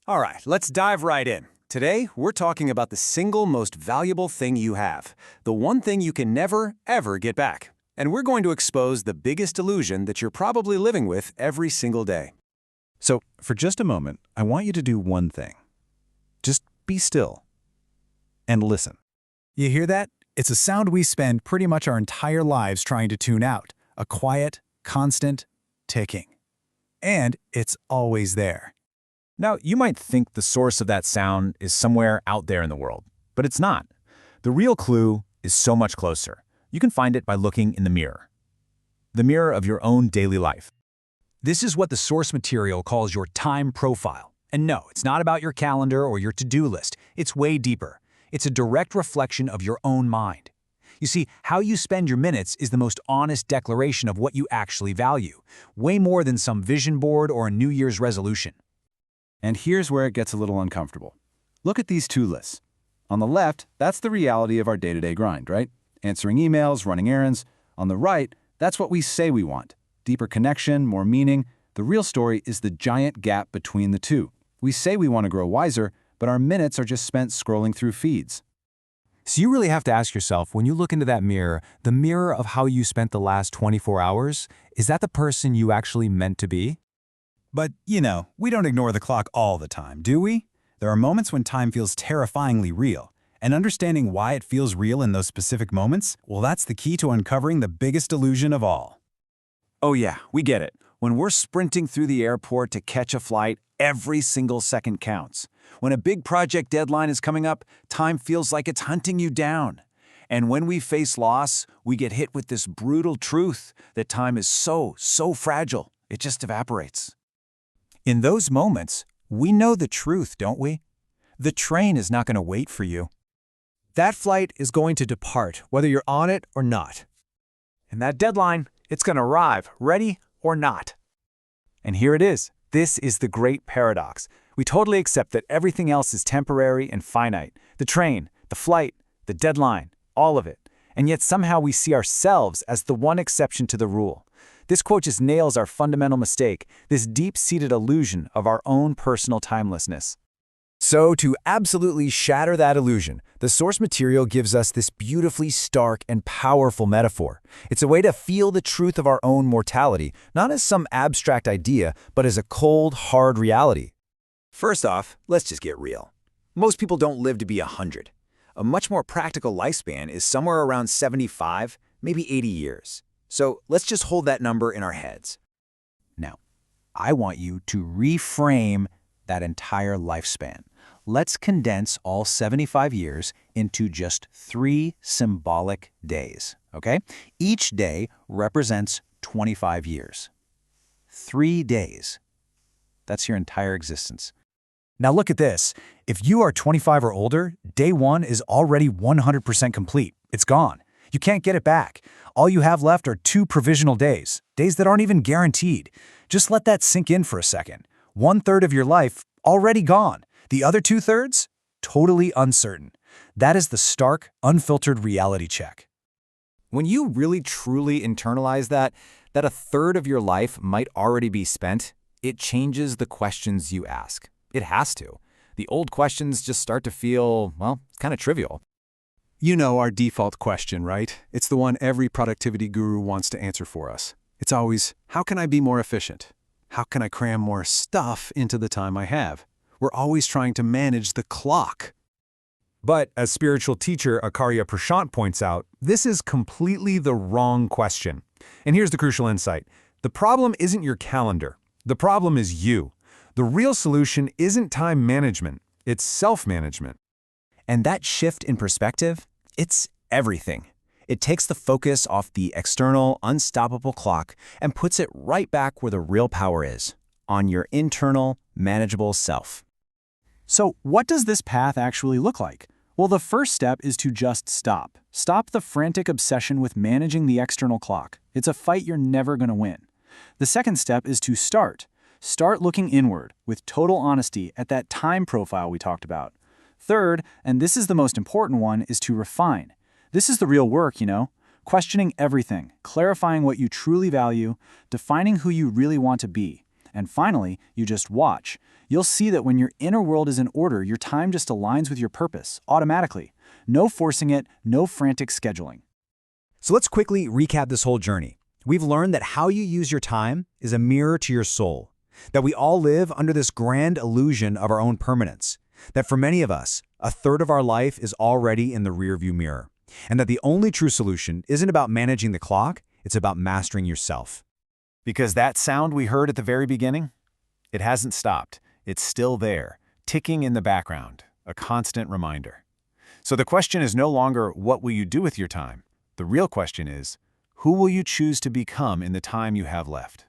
All right, let's dive right in. Today, we're talking about the single most valuable thing you have, the one thing you can never, ever get back. And we're going to expose the biggest illusion that you're probably living with every single day. So, for just a moment, I want you to do one thing. Just be still and listen. You hear that? It's a sound we spend pretty much our entire lives trying to tune out. A quiet, constant ticking. And it's always there. Now, you might think the source of that sound is somewhere out there in the world, but it's not. The real clue is so much closer. You can find it by looking in the mirror of your own daily life. This is what the source material calls your time profile. And no, it's not about your calendar or your to-do list. It's way deeper. It's a direct reflection of your own mind. You see, how you spend your minutes is the most honest declaration of what you actually value, way more than some vision board or a New Year's resolution. And here's where it gets a little uncomfortable. Look at these two lists. On the left, that's the reality of our day-to-day grind, right? Answering emails, running errands. On the right, that's what we say we want. Deeper connection, more meaning. The real story is the giant gap between the two. We say we want to grow wiser, but our minutes are just spent scrolling through feeds. So you really have to ask yourself, when you look into that mirror, the mirror of how you spent the last 24 hours, is that the person you actually meant to be? But, we don't ignore the clock all the time, do we? There are moments when time feels terrifyingly real. And understanding why it feels real in those specific moments, well, that's the key to uncovering the biggest illusion of all. Oh yeah, we get it. When we're sprinting through the airport to catch a flight, every single second counts. When a big project deadline is coming up, time feels like it's hunting you down. And when we face loss, we get hit with this brutal truth that time is so fragile, it just evaporates. In those moments, we know the truth, don't we? The train is not going to wait for you. That flight is going to depart, whether you're on it or not. And that deadline, it's going to arrive, ready or not. And here it is. This is the great paradox. We totally accept that everything else is temporary and finite. The train, the flight, the deadline, all of it. And yet somehow we see ourselves as the one exception to the rule. This quote just nails our fundamental mistake, this deep-seated illusion of our own personal timelessness. So, to absolutely shatter that illusion, the source material gives us this beautifully stark and powerful metaphor. It's a way to feel the truth of our own mortality, not as some abstract idea, but as a cold, hard reality. First off, let's just get real. Most people don't live to be 100. A much more practical lifespan is somewhere around 75, maybe 80 years. So let's just hold that number in our heads. Now, I want you to reframe that entire lifespan. Let's condense all 75 years into just 3 symbolic days, okay? Each day represents 25 years. 3 days. That's your entire existence. Now look at this. If you are 25 or older, day 1 is already 100% complete. It's gone. You can't get it back. All you have left are 2 provisional days that aren't even guaranteed. Just let that sink in for a second. 1/3 of your life already gone. The other 2/3, totally uncertain. That is the stark, unfiltered reality check. When you really truly internalize that a third of your life might already be spent, it changes the questions you ask. It has to. The old questions just start to feel, well, kind of trivial. You know our default question, right? It's the one every productivity guru wants to answer for us. It's always, how can I be more efficient? How can I cram more stuff into the time I have? We're always trying to manage the clock. But as spiritual teacher ShriPrashant points out, this is completely the wrong question. And here's the crucial insight. The problem isn't your calendar. The problem is you. The real solution isn't time management. It's self-management. And that shift in perspective, it's everything. It takes the focus off the external, unstoppable clock and puts it right back where the real power is, on your internal, manageable self. So what does this path actually look like? Well, the first step is to just stop. Stop the frantic obsession with managing the external clock. It's a fight you're never going to win. The second step is to start. Start looking inward with total honesty at that time profile we talked about. Third, and this is the most important one, is to refine. This is the real work, questioning everything, clarifying what you truly value, defining who you really want to be. And finally, you just watch. You'll see that when your inner world is in order, your time just aligns with your purpose, automatically. No forcing it, no frantic scheduling. So let's quickly recap this whole journey. We've learned that how you use your time is a mirror to your soul, that we all live under this grand illusion of our own permanence, that for many of us, a third of our life is already in the rearview mirror, and that the only true solution isn't about managing the clock, it's about mastering yourself. Because that sound we heard at the very beginning, it hasn't stopped. It's still there, ticking in the background, a constant reminder. So the question is no longer, what will you do with your time? The real question is, who will you choose to become in the time you have left?